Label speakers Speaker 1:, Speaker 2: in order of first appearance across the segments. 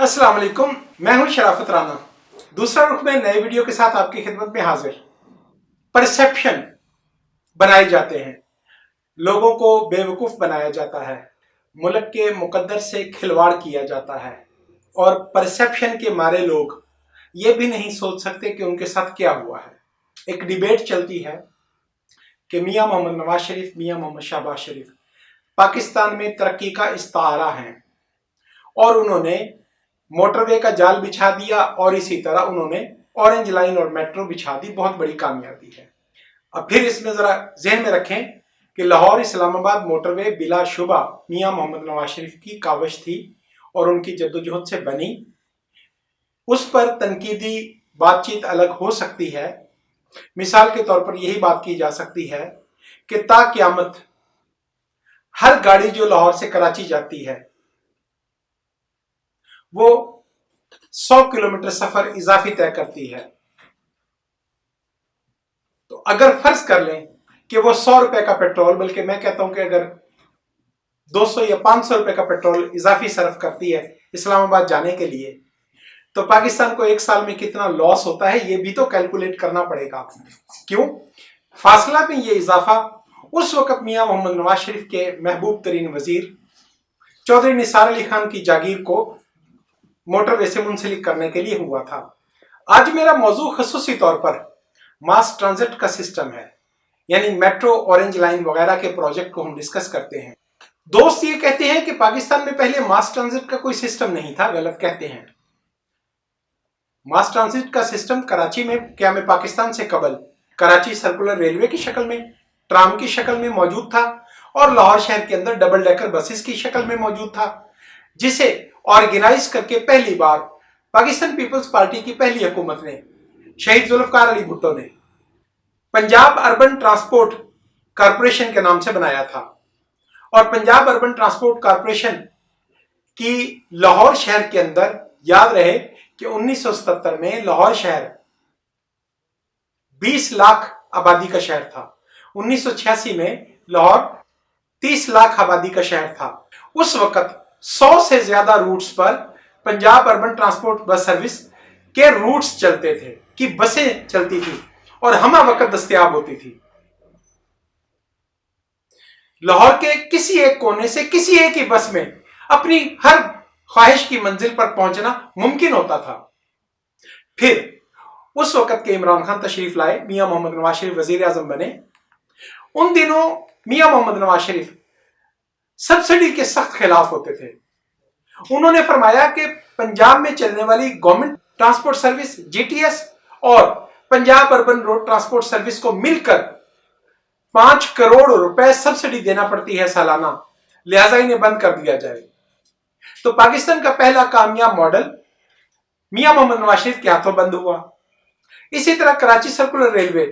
Speaker 1: अस्सलाम वालेकुम, मैं हूं शराफत राना। दूसरा रुख में नए वीडियो के साथ आपकी खिदमत में हाजिर। परसेप्शन बनाए जाते हैं, लोगों को बेवकूफ बनाया जाता है, मुल्क के मुकद्दर से खिलवाड़ किया जाता है और परसेप्शन के मारे लोग ये भी नहीं सोच सकते कि उनके साथ क्या हुआ है। एक डिबेट चलती है कि मियां मोहम्मद नवाज शरीफ, मियां मोहम्मद शहबाज शरीफ पाकिस्तान में तरक्की का इस्तारा हैं और उन्होंने मोटरवे का जाल बिछा दिया और इसी तरह उन्होंने ऑरेंज लाइन और मेट्रो बिछा दी। बहुत बड़ी कामयाबी है। अब फिर इसमें जरा जहन में रखें कि लाहौर इस्लामाबाद मोटरवे बिलाशुबा मियां मोहम्मद नवाज शरीफ की काविश थी और उनकी जद्दोजहद से बनी। उस पर तनकीदी बातचीत अलग हो सकती है। मिसाल के तौर पर यही बात की जा सकती है कि ता क़यामत हर गाड़ी जो लाहौर से कराची जाती है वो 100 किलोमीटर सफर इजाफी तय करती है। तो अगर फर्ज कर लें कि वो 100 रुपए का पेट्रोल, बल्कि मैं कहता हूं कि अगर 200 या 500 रुपए का पेट्रोल इजाफी सर्फ करती है इस्लामाबाद जाने के लिए, तो पाकिस्तान को एक साल में कितना लॉस होता है ये भी तो कैलकुलेट करना पड़ेगा। क्यों? फासला में ये इजाफा उस वक्त मियां मोहम्मद नवाज शरीफ के महबूब तरीन वजीर चौधरी निसार अली खान की जागीर को मोटरवे से मुंसलिक करने के लिए हुआ था। आज मेरा मौजू खसूसी तौर पर मास ट्रांजिट का सिस्टम है, यानी मेट्रो, ऑरेंज लाइन वगैरह के प्रोजेक्ट को हम डिस्कस करते हैं। दोस्त ये कहते हैं कि पाकिस्तान में पहले मास ट्रांजिट का कोई सिस्टम नहीं था। गलत कहते हैं। मास ट्रांजिट का सिस्टम कराची में, क्या में पाकिस्तान से कबल कराची सर्कुलर रेलवे की शक्ल में, ट्राम की शक्ल में मौजूद था और लाहौर शहर के अंदर डबल डेकर बसेस की शक्ल में मौजूद था, जिसे ऑर्गेनाइज करके पहली बार पाकिस्तान पीपल्स पार्टी की पहली हुकूमत ने, शहीद जुल्फकार अली भुट्टो ने पंजाब अर्बन ट्रांसपोर्ट कारपोरेशन के नाम से बनाया था। और पंजाब अर्बन ट्रांसपोर्ट कारपोरेशन की लाहौर शहर के अंदर, याद रहे कि 1977 में लाहौर शहर 20 लाख आबादी का शहर था। 1986 में लाहौर 30 लाख आबादी का शहर था। उस वक्त 100 से ज्यादा रूट्स पर Punjab urban transport bus service के रूट्स चलते थे, कि बसें चलती थी और हमा वक्त दस्तयाब होती थी। लाहौर के किसी एक कोने से किसी एक ही बस में अपनी हर ख्वाहिश की मंजिल पर पहुंचना मुमकिन होता था। फिर उस वक्त के इमरान खान तशरीफ लाए, मियां मोहम्मद नवाज शरीफ वजीर आजम बने। उन दिनों मियां मोहम्मद नवाज शरीफ सब्सिडी के सख्त खिलाफ होते थे। उन्होंने फरमाया कि पंजाब में चलने वाली गवर्नमेंट ट्रांसपोर्ट सर्विस जीटीएस और Punjab urban road transport service को मिलकर 5 करोड़ रुपए सब्सिडी देना पड़ती है सालाना, लिहाजा इन्हें बंद कर दिया जाए। तो पाकिस्तान का पहला कामयाब मॉडल मियां मोहम्मद नवाज शरीफ के हाथों बंद हुआ। इसी तरह कराची सर्कुलर रेलवे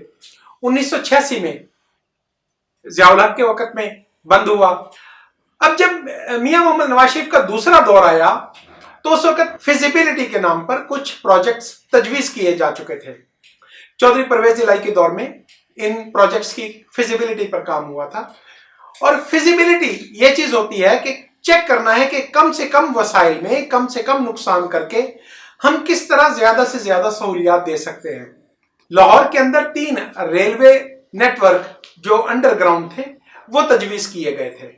Speaker 1: 1986 में जियाउल हक के वक्त में बंद हुआ। अब जब मियां मोहम्मद नवाज शरीफ का दूसरा दौर आया तो उस वक्त फिजिबिलिटी के नाम पर कुछ प्रोजेक्ट्स तजवीज किए जा चुके थे। चौधरी परवेज इलाही के दौर में इन प्रोजेक्ट्स की फिजिबिलिटी पर काम हुआ था। और फिजिबिलिटी ये चीज होती है कि चेक करना है कि कम से कम वसाइल में कम से कम नुकसान करके हम किस तरह ज्यादा से ज्यादा सहूलियात दे सकते हैं। लाहौर के अंदर 3 रेलवे नेटवर्क जो अंडरग्राउंड थे वो तजवीज किए गए थे।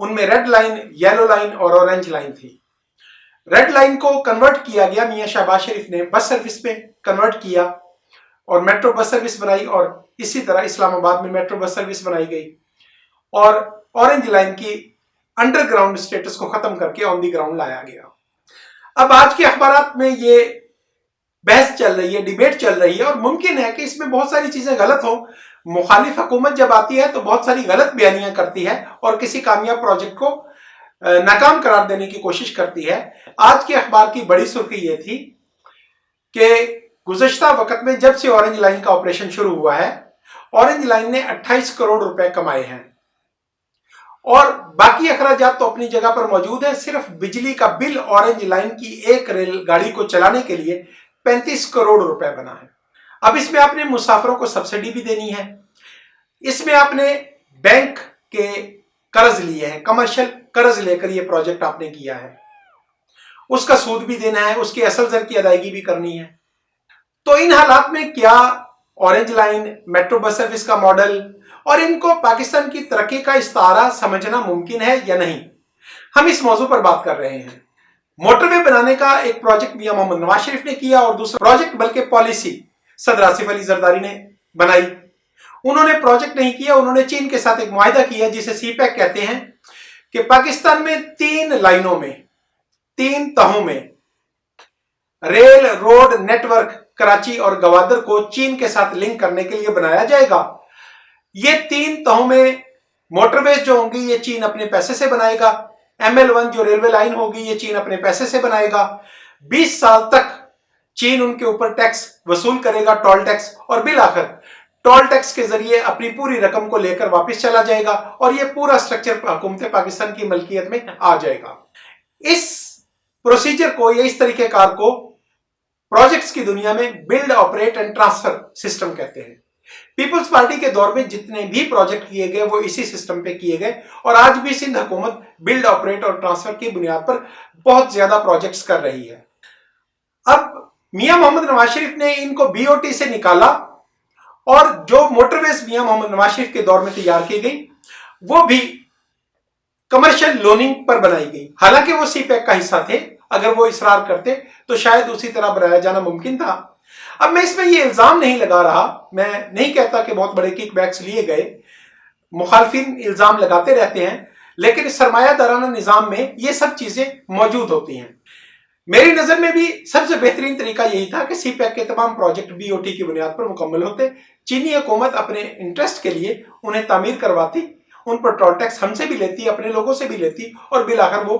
Speaker 1: उनमें रेड लाइन, येलो लाइन और ऑरेंज लाइन थी। रेड लाइन को कन्वर्ट किया गया, मियां शहबाज शरीफ ने बस सर्विस में कन्वर्ट किया और मेट्रो बस सर्विस बनाई और इसी तरह इस्लामाबाद में मेट्रो बस सर्विस बनाई गई। और ऑरेंज लाइन की अंडरग्राउंड स्टेटस को खत्म करके ऑन दी ग्राउंड लाया गया। अब आज के अखबारात में ये बहस चल रही है, डिबेट चल रही है और मुमकिन है कि इसमें बहुत सारी चीजें गलत हो। मुखालिफ हुकूमत जब आती है तो बहुत सारी गलत बयानियां करती है और किसी कामयाब प्रोजेक्ट को नाकाम करार देने की कोशिश करती है। आज के अखबार की बड़ी सुर्खी ये थी कि गुज़श्ता वक्त में जब से ऑरेंज लाइन का ऑपरेशन शुरू हुआ है, ऑरेंज लाइन ने 28 करोड़ रुपए कमाए हैं और बाकी अखराजात तो अपनी जगह पर मौजूद है। सिर्फ बिजली का बिल ऑरेंज लाइन की एक रेलगाड़ी को चलाने के लिए 35 करोड़ रुपए बना है। अब इसमें आपने मुसाफिरों को सब्सिडी भी देनी है, इसमें आपने बैंक के कर्ज लिए हैं, कमर्शियल कर्ज लेकर यह प्रोजेक्ट आपने किया है। उसका सूद भी देना है, उसकी असल दर की अदायगी भी करनी है। तो इन हालात में क्या orange line, metro bus service का मॉडल और इनको पाकिस्तान की तरक्की का इस्तारा समझना मुमकिन है या नहीं, हम इस मौजू पर बात कर रहे हैं। मोटरवे बनाने का एक प्रोजेक्ट मियां मोहम्मद नवाज शरीफ ने किया और दूसरा प्रोजेक्ट बल्कि पॉलिसी सदर आसिफ अली जरदारी ने बनाई। उन्होंने प्रोजेक्ट नहीं किया, उन्होंने चीन के साथ एक मुआहिदा किया जिसे सीपैक कहते हैं कि पाकिस्तान में 3 लाइनों में, 3 तहों में रेल रोड नेटवर्क कराची और गवादर को चीन के साथ लिंक करने के लिए बनाया जाएगा। ये 3 तहों में मोटरवेज जो होंगी ये चीन अपने पैसे से बनाएगा। ML1 जो रेलवे लाइन होगी ये चीन अपने पैसे से बनाएगा। 20 साल तक चीन उनके ऊपर टैक्स वसूल करेगा, टोल टैक्स, और बिल आखिर टोल टैक्स के जरिए अपनी पूरी रकम को लेकर वापस चला जाएगा और ये पूरा स्ट्रक्चर हुकूमत पाकिस्तान की मलकियत में आ जाएगा। इस प्रोसीजर को या इस तरीकेकार को प्रोजेक्ट्स की दुनिया में build, operate and transfer system कहते हैं। पीपल्स पार्टी के दौर में जितने भी प्रोजेक्ट किए गए वो इसी सिस्टम पे किए गए और आज भी सिंध हुकूमत बिल्ड, ऑपरेट और ट्रांसफर की बुनियाद पर बहुत ज्यादा प्रोजेक्ट्स कर रही है। अब मियां मोहम्मद नवाज शरीफ ने इनको BOT से निकाला और जो मोटरवेज मियां मोहम्मद नवाज शरीफ के दौर में तैयार की गई वो भी कमर्शियल लोनिंग पर बनाई गई। हालांकि वो सीपैक का हिस्सा थे, अगर वो इसरार करते तो शायद उसी तरह बनाया जाना मुमकिन था। अब मैं इसमें ये इल्जाम नहीं लगा रहा, मैं नहीं कहता कि बहुत बड़े किकबैक्स लिए गए, मुखालफिन इल्जाम लगाते रहते हैं, लेकिन सरमायादाराना निजाम में ये सब चीजें मौजूद होती हैं। मेरी नजर में भी सबसे बेहतरीन तरीका यही था कि सीपैक के तमाम प्रोजेक्ट BOT की बुनियाद पर मुकम्मल होते। चीनी हुकूमत अपने इंटरेस्ट के लिए उन्हें तामीर करवाती, उन पर टोल टैक्स हमसे भी लेती, अपने लोगों से भी लेती और बिल आखिर वो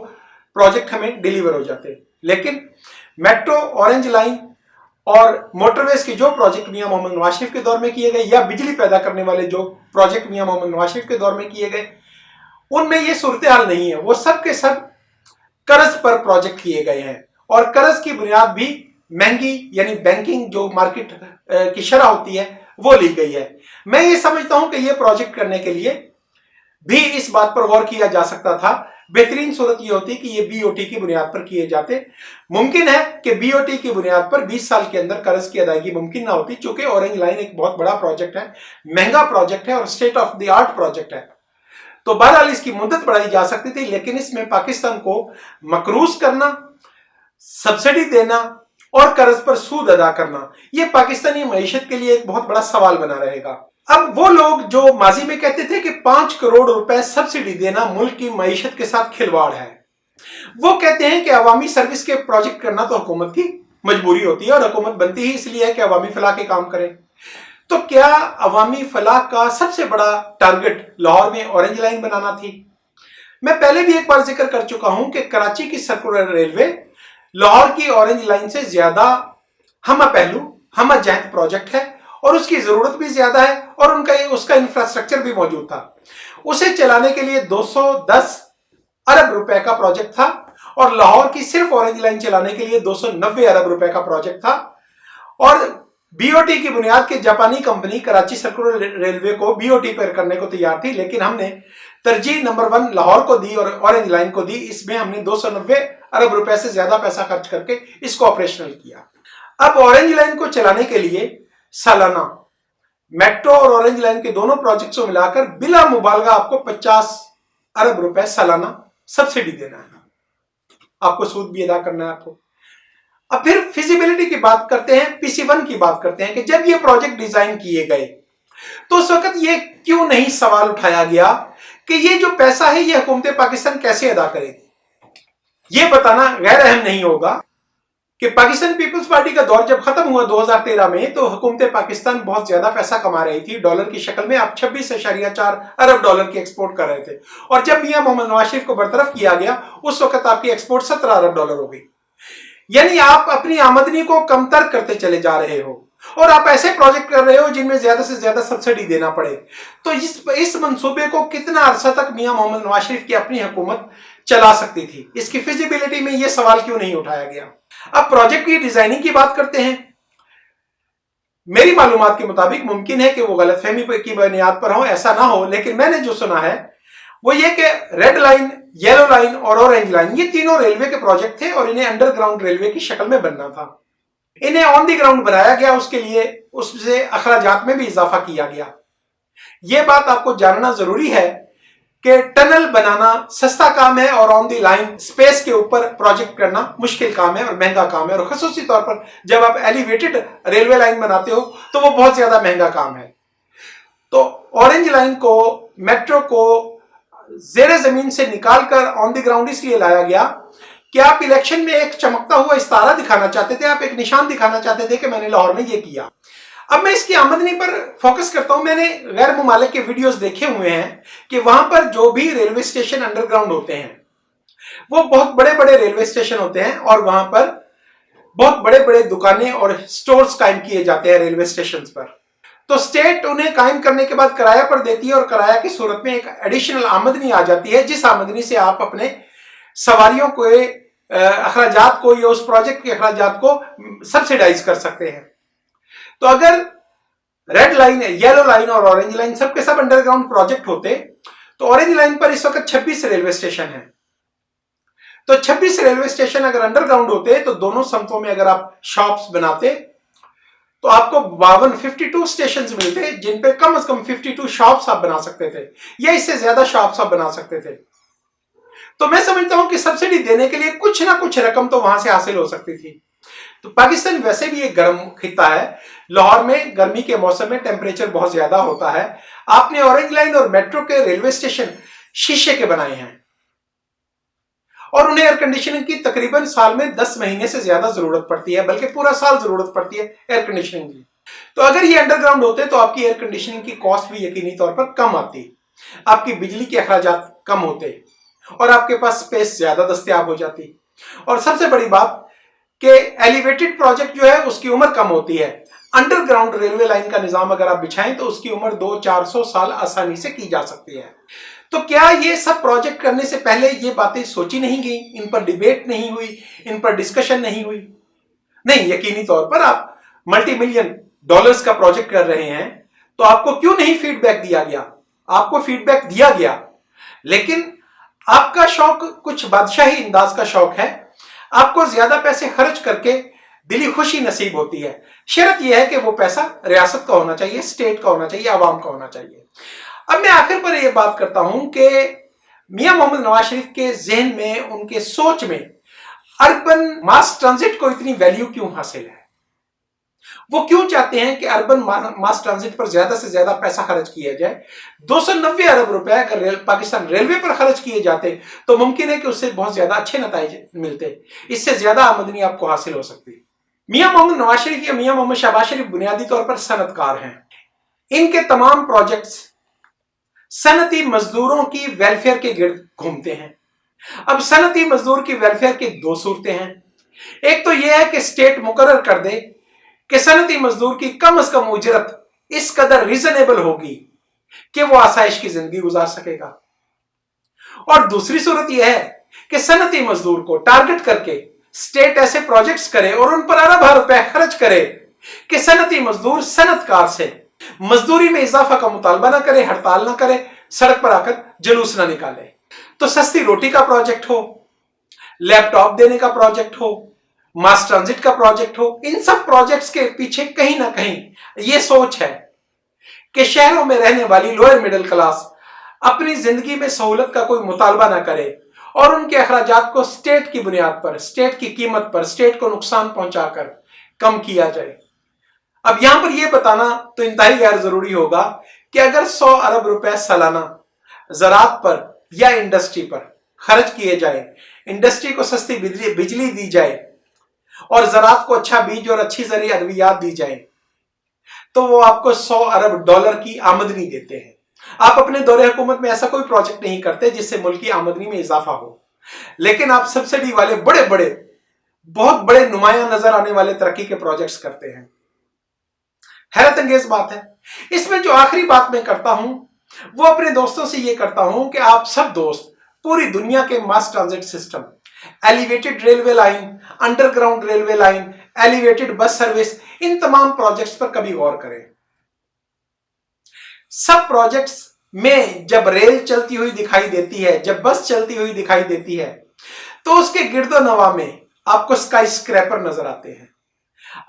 Speaker 1: प्रोजेक्ट हमें डिलीवर हो जाते। लेकिन मेट्रो, ऑरेंज लाइन और मोटरवेज के जो प्रोजेक्ट मियां मोहम्मद नवाज शरीफ के दौर में किए गए या बिजली पैदा करने वाले जो प्रोजेक्ट मियां मोहम्मद नवाज शरीफ के दौर में किए गए, उनमें ये सूरत हाल नहीं है। वो सब के सब कर्ज पर प्रोजेक्ट किए गए हैं और कर्ज की बुनियाद भी महंगी यानी बैंकिंग जो मार्केट की शरह होती है वो ली गई है। मैं ये समझता हूं कि ये प्रोजेक्ट करने के लिए भी इस बात पर गौर किया जा सकता था। बेहतरीन सूरत ये होती कि ये BOT की बुनियाद पर किए जाते। मुमकिन है कि BOT की बुनियाद पर 20 साल के अंदर कर्ज की अदायगी मुमकिन ना होती, चूंकि ऑरेंज लाइन एक बहुत बड़ा प्रोजेक्ट है, महंगा प्रोजेक्ट है और state of the art project है। तो बहरहाल इसकी मुद्दत बढ़ाई जा सकती थी, लेकिन इसमें पाकिस्तान को मकरूज करना, सब्सिडी देना और कर्ज पर सूद अदा करना, यह पाकिस्तानी मईशत के लिए एक बहुत बड़ा सवाल बना रहेगा। अब वो लोग जो माजी में कहते थे कि 5 करोड़ रुपए सब्सिडी देना मुल्क की मईशत के साथ खिलवाड़ है, वो कहते हैं कि अवामी सर्विस के प्रोजेक्ट करना तो हुकूमत की मजबूरी होती है और हुकूमत बनती ही इसलिए है कि अवामी फलाह के काम करे। तो क्या अवामी फलाह का सबसे बड़ा टारगेट लाहौर में ऑरेंज लाइन बनाना थी? मैं पहले भी एक बार जिक्र कर चुका हूं कि कराची की सर्कुलर रेलवे लाहौर की ऑरेंज लाइन से ज्यादा हम पहलू, हम जहत प्रोजेक्ट है और उसकी जरूरत भी ज्यादा है और उसका इंफ्रास्ट्रक्चर भी मौजूद था। उसे चलाने के लिए 210 अरब रुपए का प्रोजेक्ट था और लाहौर की सिर्फ ऑरेंज लाइन चलाने के लिए 290 अरब रुपए का प्रोजेक्ट था। और BOT की बुनियाद के जापानी कंपनी कराची सर्कुलर रेलवे को BOT पर करने को तैयार थी, लेकिन हमने तरजीह नंबर 1 लाहौर को दी और ऑरेंज लाइन को दी। इसमें हमने 290 अरब रुपए से ज्यादा पैसा खर्च करके इसको ऑपरेशनल किया। अब ऑरेंज लाइन को चलाने के लिए सालाना मेट्रो और ऑरेंज लाइन के दोनों प्रोजेक्ट्स को मिलाकर बिला मुबालगा आपको 50 अरब रुपए सालाना सब्सिडी देना है, आपको सूद भी अदा करना है आपको। अब फिर फिजिबिलिटी की बात करते हैं, PC1 की बात करते हैं कि जब ये प्रोजेक्ट डिजाइन किए गए तो उस वक्त ये क्यों नहीं सवाल उठाया गया कि ये जो पैसा है ये हुकूमत पाकिस्तान कैसे अदा करेगी। ये बताना गैर अहम नहीं होगा कि पाकिस्तान पीपल्स पार्टी का दौर जब खत्म हुआ 2013 में तो हुकूमत पाकिस्तान बहुत ज्यादा पैसा कमा रही थी डॉलर की शक्ल में। आप 26.4 अरब डॉलर की एक्सपोर्ट कर रहे थे और जब मियां मोहम्मद नवाज शरीफ को बरतरफ किया गया उस वक्त आपकी एक्सपोर्ट 17 अरब डॉलर हो गई। यानी आप अपनी आमदनी को कमतर करते चले जा रहे हो और आप ऐसे प्रोजेक्ट कर रहे हो जिनमें ज्यादा से ज्यादा सब्सिडी देना पड़े। तो इस मंसूबे को कितना अरसा तक मियां मोहम्मद नवाज शरीफ की अपनी हुकूमत चला सकती थी, इसकी फिजिबिलिटी में यह सवाल क्यों नहीं उठाया गया। अब प्रोजेक्ट की डिजाइनिंग की बात करते हैं। मेरी मालूमात के मुताबिक मुमकिन है कि वो गलतफहमी की बुनियाद पर हो, ऐसा ना हो, लेकिन मैंने जो सुना है वो ये कि रेड लाइन, येलो लाइन और ऑरेंज लाइन, ये तीनों रेलवे के प्रोजेक्ट थे और इन्हें अंडरग्राउंड रेलवे की शक्ल में बनना था। इन्हें ऑन द ग्राउंड बनाया गया, उसके लिए उससे अखराजात में भी इजाफा किया गया। यह बात आपको जानना जरूरी है कि टनल बनाना सस्ता काम है और ऑन दी लाइन स्पेस के ऊपर प्रोजेक्ट करना मुश्किल काम है और महंगा काम है, और खासूसी तौर पर जब आप एलिवेटेड रेलवे लाइन बनाते हो तो वो बहुत ज्यादा महंगा काम है। तो ऑरेंज लाइन को, मेट्रो को जेर जमीन से निकालकर ऑन द ग्राउंड इसलिए लाया गया कि आप इलेक्शन में एक चमकता हुआ इस्तारा दिखाना चाहते थे, आप एक निशान दिखाना चाहते थे कि मैंने लाहौर में ये किया। अब मैं इसकी आमदनी पर फोकस करता हूं। मैंने गैर मुमालिक के वीडियोस देखे हुए हैं कि वहां पर जो भी रेलवे स्टेशन अंडरग्राउंड होते हैं वो बहुत बड़े बड़े रेलवे स्टेशन होते हैं और वहां पर बहुत बड़े बड़े दुकानें और स्टोर्स कायम किए जाते हैं रेलवे स्टेशन पर। तो स्टेट उन्हें कायम करने के बाद किराया पर देती है और किराया की सूरत में एक एडिशनल आमदनी आ जाती है, जिस आमदनी से आप अपने सवारियों को, अखराजात को या उस प्रोजेक्ट के अखराजात को सब्सिडाइज कर सकते हैं। तो अगर रेड लाइन, येलो लाइन और ऑरेंज लाइन सबके सब अंडरग्राउंड प्रोजेक्ट होते तो ऑरेंज लाइन पर इस वक्त 26 रेलवे स्टेशन हैं। तो 26 रेलवे स्टेशन अगर अंडरग्राउंड होते तो दोनों समतों में अगर आप शॉप्स बनाते तो आपको 52 स्टेशन मिलते, जिन पे कम से कम 52 शॉप्स आप बना सकते थे या इससे ज्यादा शॉप्स आप बना सकते थे। तो मैं समझता हूं कि सब्सिडी देने के लिए कुछ ना कुछ रकम तो वहां से हासिल हो सकती थी। तो पाकिस्तान वैसे भी एक गर्म खिता है, लाहौर में गर्मी के मौसम में टेम्परेचर बहुत ज्यादा होता है। आपने ऑरेंज लाइन और मेट्रो के रेलवे स्टेशन शीशे के बनाए हैं और उन्हें एयर कंडीशनिंग की तकरीबन साल में 10 महीने से ज्यादा जरूरत पड़ती है, बल्कि पूरा साल जरूरत पड़ती है एयर कंडीशनिंग की। तो अगर ये अंडरग्राउंड होते तो आपकी एयर कंडीशनिंग की कॉस्ट भी यकीनी तौर पर कम आती, आपकी बिजली के अखराजात कम होते और आपके पास स्पेस ज्यादा दस्तयाब हो जाती। और सबसे बड़ी बात कि एलिवेटेड प्रोजेक्ट जो है उसकी उम्र कम होती है। अंडरग्राउंड रेलवे लाइन का निजाम अगर आप बिछाएं तो उसकी उम्र 200-400 साल आसानी से की जा सकती है। तो क्या ये सब प्रोजेक्ट करने से पहले ये बातें सोची नहीं गई, इन पर डिबेट नहीं हुई, इन पर डिस्कशन नहीं हुई? नहीं, यकीनी तौर पर आप मल्टी मिलियन डॉलर्स का प्रोजेक्ट कर रहे हैं तो आपको क्यों नहीं फीडबैक दिया गया? आपको फीडबैक दिया गया, लेकिन आपका शौक कुछ बादशाही अंदाज का शौक है। आपको ज्यादा पैसे खर्च करके दिली खुशी नसीब होती है। शर्त यह है कि वो पैसा रियासत का होना चाहिए, स्टेट का होना चाहिए, आवाम का होना चाहिए। अब मैं आखिर पर यह बात करता हूं कि मियां मोहम्मद नवाज शरीफ के जहन में, उनके सोच में अर्बन मास ट्रांजिट को इतनी वैल्यू क्यों हासिल है? वो क्यों चाहते हैं कि अर्बन मास ट्रांजिट पर ज्यादा से ज्यादा पैसा खर्च किया जाए? 290 अरब रुपए अगर पाकिस्तान रेलवे पर खर्च किए जाते तो मुमकिन है कि उससे बहुत ज्यादा अच्छे नतीजे मिलते, इससे ज्यादा आमदनी आपको हासिल हो सकती। मियां मोहम्मद नवाज शरीफ या मियां मोहम्मद शहबाज शरीफ बुनियादी तौर पर सनतकार हैं। इनके तमाम प्रोजेक्ट्स सनती मजदूरों की वेलफेयर के गिर्द घूमते हैं। अब सनती मजदूर की वेलफेयर की दो सूरतें हैं। एक तो यह है कि स्टेट मुकर्रर कर दे कि सनती मजदूर की कम से कम उजरत इस कदर रीजनेबल होगी कि वो आसाइश की जिंदगी गुजार सकेगा, और दूसरी सूरत यह है कि सनती मजदूर को टारगेट करके स्टेट ऐसे प्रोजेक्ट्स करे और उन पर अरब रुपए खर्च करे कि सनती मजदूर सनतकार से मजदूरी में इजाफा का मुतालबा ना करे, हड़ताल ना करे, सड़क पर आकर जुलूस ना निकाले। तो सस्ती रोटी का प्रोजेक्ट हो, लैपटॉप देने का प्रोजेक्ट हो, मास ट्रांजिट का प्रोजेक्ट हो, इन सब प्रोजेक्ट्स के पीछे कहीं ना कहीं यह सोच है कि शहरों में रहने वाली लोअर मिडिल क्लास अपनी जिंदगी में सहूलत का कोई मुतालबा ना करे और उनके अखराजात को स्टेट की बुनियाद पर, स्टेट की कीमत पर, स्टेट को नुकसान पहुंचाकर कम किया जाए। अब यहां पर यह बताना तो इंतहाई गैर जरूरी होगा कि अगर 100 अरब रुपए सालाना ज़राअत पर या इंडस्ट्री पर खर्च किए जाए, इंडस्ट्री को सस्ती बिजली दी जाए और ज़राअत को अच्छा बीज और अच्छी ज़रूरी अद्वियात दी जाए, तो वो आपको 100 अरब डॉलर की आमदनी देते हैं। आप अपने दौरे हुकूमत में ऐसा कोई प्रोजेक्ट नहीं करते जिससे मुल्क की आमदनी में इजाफा हो, लेकिन आप सब्सिडी वाले बड़े बड़े, बहुत बड़े नुमाया नजर आने वाले तरक्की के प्रोजेक्ट्स करते हैं। हैरत अंगेज बात है। इसमें जो आखिरी बात मैं करता हूं वो अपने दोस्तों से ये करता हूं कि आप सब दोस्त पूरी दुनिया के mass transit system, elevated railway line, underground railway line, elevated bus service, इन तमाम प्रोजेक्ट्स पर कभी गौर करें। सब प्रोजेक्ट्स में जब रेल चलती हुई दिखाई देती है, जब बस चलती हुई दिखाई देती है, तो उसके गिरदो नवा में आपको स्काई स्क्रैपर नजर आते हैं,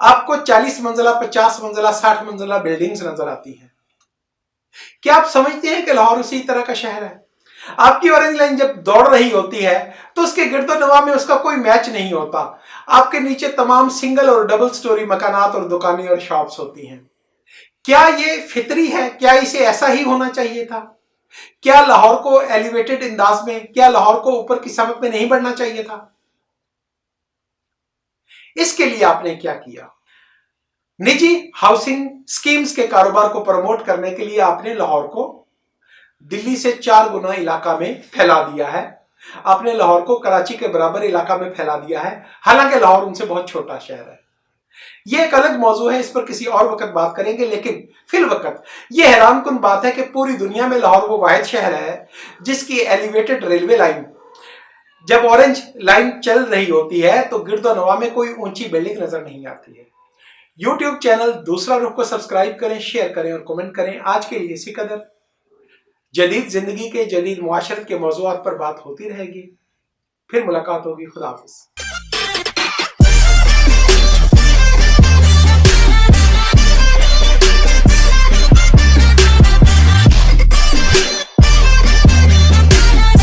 Speaker 1: आपको 40 मंजिला, 50 मंजिला, 60 मंजिला बिल्डिंग्स नजर आती हैं। क्या आप समझते हैं कि लाहौर उसी तरह का शहर है? आपकी ऑरेंज लाइन जब दौड़ रही होती है तो उसके गिरदो नवा में उसका कोई मैच नहीं होता। आपके नीचे तमाम सिंगल और डबल स्टोरी मकानात और दुकानें और शॉप्स होती हैं। क्या ये फितरी है? क्या इसे ऐसा ही होना चाहिए था? क्या लाहौर को एलिवेटेड अंदाज में, क्या लाहौर को ऊपर की समत में नहीं बढ़ना चाहिए था? इसके लिए आपने क्या किया? निजी हाउसिंग स्कीम्स के कारोबार को प्रमोट करने के लिए आपने लाहौर को दिल्ली से 4 गुना इलाका में फैला दिया है। आपने लाहौर को कराची के बराबर इलाका में फैला दिया है, हालांकि लाहौर उनसे बहुत छोटा शहर है। यह एक अलग मौजू है, इस पर किसी और वक्त बात करेंगे। लेकिन फिल वक्त यह हैरानकुन बात है कि पूरी दुनिया में लाहौर वो वाहिद शहर है जिसकी एलिवेटेड रेलवे लाइन, जब ऑरेंज लाइन चल रही होती है तो गिरदो नवा में कोई ऊंची बिल्डिंग नजर नहीं आती है। यूट्यूब चैनल दूसरा रुख को सब्सक्राइब करें, शेयर करें और कमेंट करें। आज के लिए इसी कदर। जदीद जिंदगी के, जदीद मुआशरत के मौज़ूआत पर बात होती रहेगी। फिर मुलाकात होगी। खुदा हाफिज।